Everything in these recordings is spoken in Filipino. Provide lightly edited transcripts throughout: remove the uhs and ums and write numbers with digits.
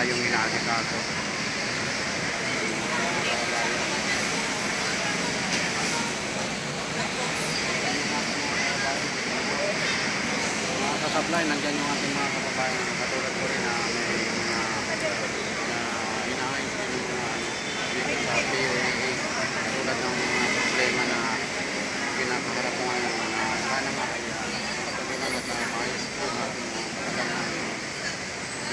tayong inaasikaso. Mga kasablay, nandyan yung ating mga kababayan. Katulad ko rin na may mga inaayos din yung mga dito sa POAA. Katulad ng mga problema na pinakaharap ko ngayon na sana makaya patuloy at maayos po natin yung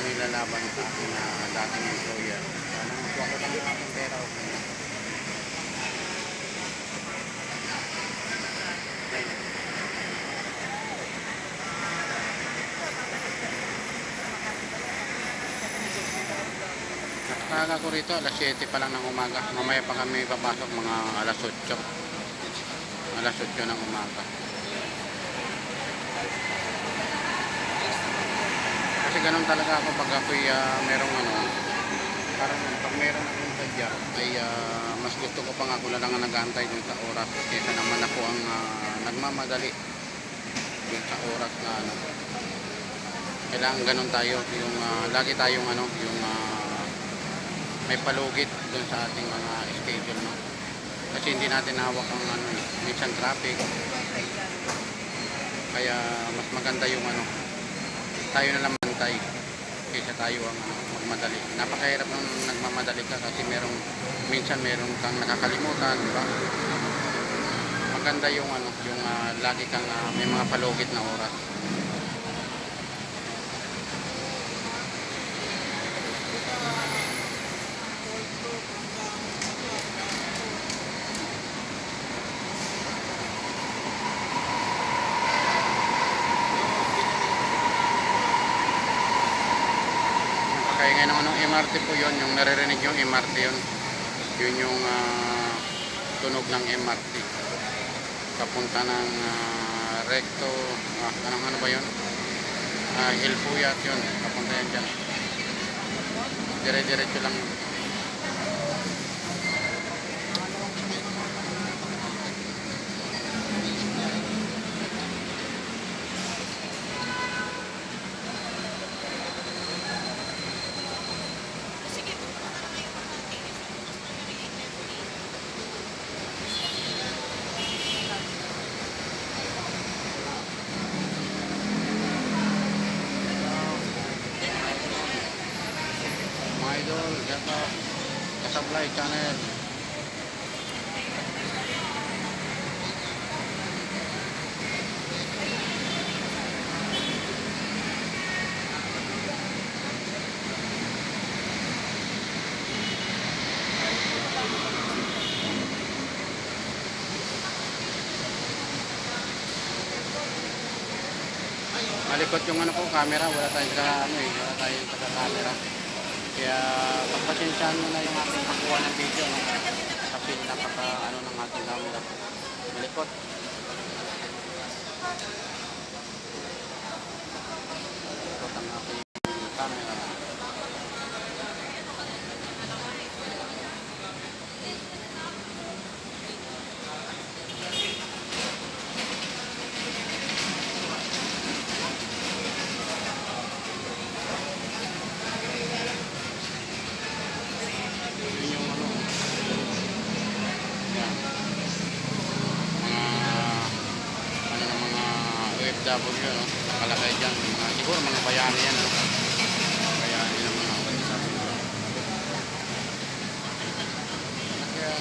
nilalaban sa aking dating employer. Sana makuha ko lang yung aking pera. Nakakaga ko rito alas 7 pa lang ng umaga. Mamaya pa kami papasok mga alas 8. Alas 8 ng umaga. Kasi ganun talaga ako pag ako'y merong parang pag meron akong sadya ay mas gusto ko pang ako na lang nag-aantay dun sa oras kaysa naman ako ang nagmamadali dun sa oras na kailangan ganun tayo yung lagi tayong yung may palugit dun sa ating mga schedule, no? Kasi hindi natin hawak ang minsan traffic, kaya mas maganda yung tayo na lang mantay kaysa tayo ang magmadali. Napakahirap nung nagmamadali ka kasi minsan meron kang nakakalimutan, di ba? Maganda yung yung lagi kang may mga palugit na oras. Kaya ngayon ng MRT po yun, yung naririnig yung MRT yun. Yun yung tunog ng MRT. Papunta ng Recto, ano ba yun? Hilpuyat yun, papunta yan dyan. Dire-diretso lang. Idol, Gata, Kasablay Channel. Malikot yung ko, camera, wala tayong wala tayong taga-camera. Kaya pagpasensyahan mo na yung ating pagkuha ng video, no? Kasi napaka ng ating camera. Malikot. Malikot ang ating camera. OFW, no? Nakalagay dyan, siguro mga bayani yan, no? Bayani ng mga OFW. Kaya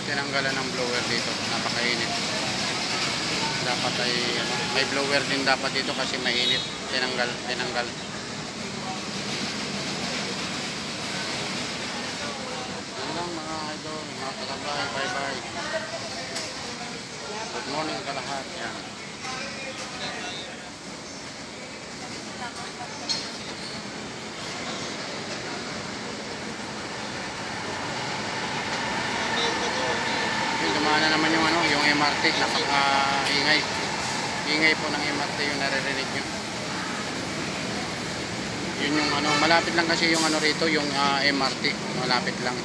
tinanggalan ng blower dito, napakainit. Dapat ay may blower din dapat dito kasi mainit. Tinanggal. Yan lang mga idol, mga kalabay, bye. Good morning ka lahat. Yan. Dumaan na naman yung MRT, ingay po ng MRT yung naririnig nyo. Yun yung malapit lang kasi yung rito, yung MRT, malapit lang.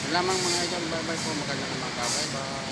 Yun lamang mga idol, bye po, maganda naman ka, bye.